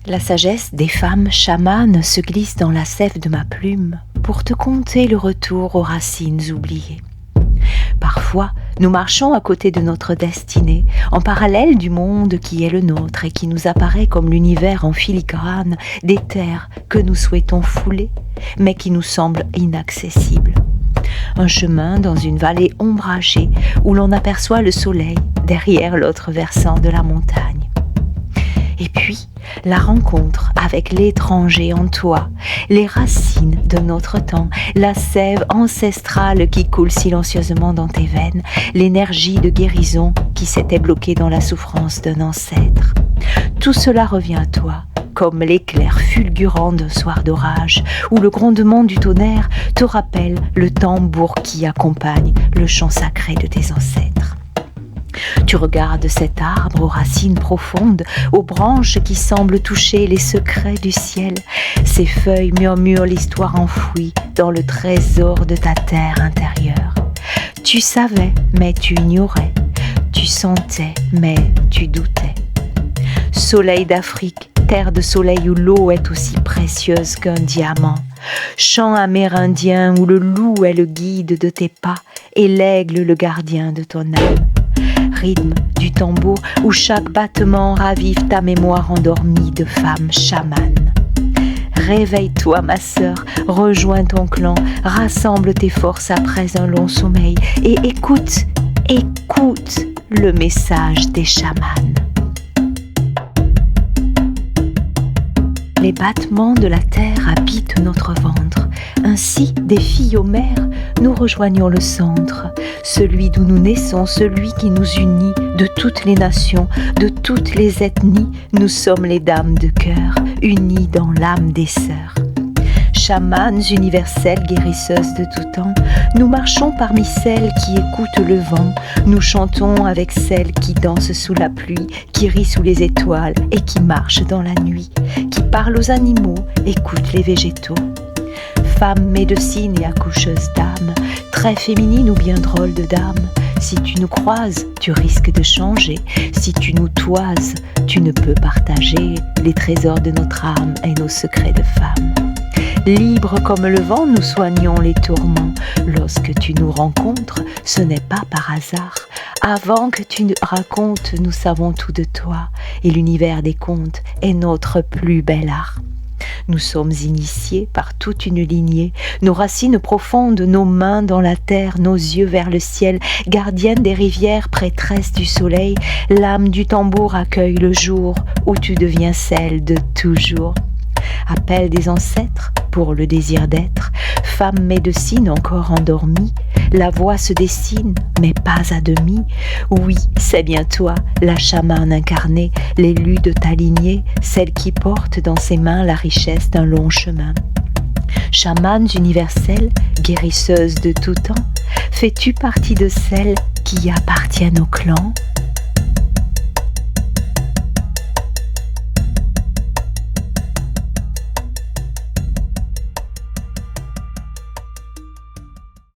La sagesse des femmes chamanes se glisse dans la sève de ma plume pour te conter le retour aux racines oubliées. Parfois, nous marchons à côté de notre destinée, en parallèle du monde qui est le nôtre et qui nous apparaît comme l'univers en filigrane des terres que nous souhaitons fouler, mais qui nous semblent inaccessibles. Un chemin dans une vallée ombragée où l'on aperçoit le soleil derrière l'autre versant de la montagne. Et puis, la rencontre avec l'étranger en toi, les racines de notre temps, la sève ancestrale qui coule silencieusement dans tes veines, l'énergie de guérison qui s'était bloquée dans la souffrance d'un ancêtre. Tout cela revient à toi, comme l'éclair fulgurant d'un soir d'orage, où le grondement du tonnerre te rappelle le tambour qui accompagne le chant sacré de tes ancêtres. Tu regardes cet arbre aux racines profondes, aux branches qui semblent toucher les secrets du ciel. Ses feuilles murmurent l'histoire enfouie dans le trésor de ta terre intérieure. Tu savais, mais tu ignorais. Tu sentais, mais tu doutais. Soleil d'Afrique, terre de soleil où l'eau est aussi précieuse qu'un diamant. Chant amérindien où le loup est le guide de tes pas et l'aigle le gardien de ton âme. Rythme du tambour où chaque battement ravive ta mémoire endormie de femme chamane. Réveille-toi ma sœur, rejoins ton clan, rassemble tes forces après un long sommeil et écoute le message des chamanes. Les battements de la terre habitent notre ventre. Ainsi, des filles aux mers, nous rejoignons le centre, celui d'où nous naissons, celui qui nous unit de toutes les nations, de toutes les ethnies. Nous sommes les dames de cœur, unies dans l'âme des sœurs. Chamanes universelles, guérisseuses de tout temps, nous marchons parmi celles qui écoutent le vent, nous chantons avec celles qui dansent sous la pluie, qui rient sous les étoiles et qui marchent dans la nuit, qui parlent aux animaux, écoutent les végétaux. Femme médecine et accoucheuse d'âme, très féminine ou bien drôle de dame, si tu nous croises, tu risques de changer, si tu nous toises, tu ne peux partager les trésors de notre âme et nos secrets de femme. Libre comme le vent, nous soignons les tourments. Lorsque tu nous rencontres, ce n'est pas par hasard. Avant que tu nous racontes, nous savons tout de toi, et l'univers des contes est notre plus bel art. Nous sommes initiés par toute une lignée, nos racines profondes, nos mains dans la terre, nos yeux vers le ciel, gardiennes des rivières, prêtresses du soleil, l'âme du tambour accueille le jour où tu deviens celle de toujours. Appel des ancêtres pour le désir d'être, femme médecine encore endormie, la voix se dessine, mais pas à demi. Oui, c'est bien toi, la chamane incarnée, l'élu de ta lignée, celle qui porte dans ses mains la richesse d'un long chemin. Chamanes universelles, guérisseuses de tout temps, fais-tu partie de celles qui appartiennent au clan ?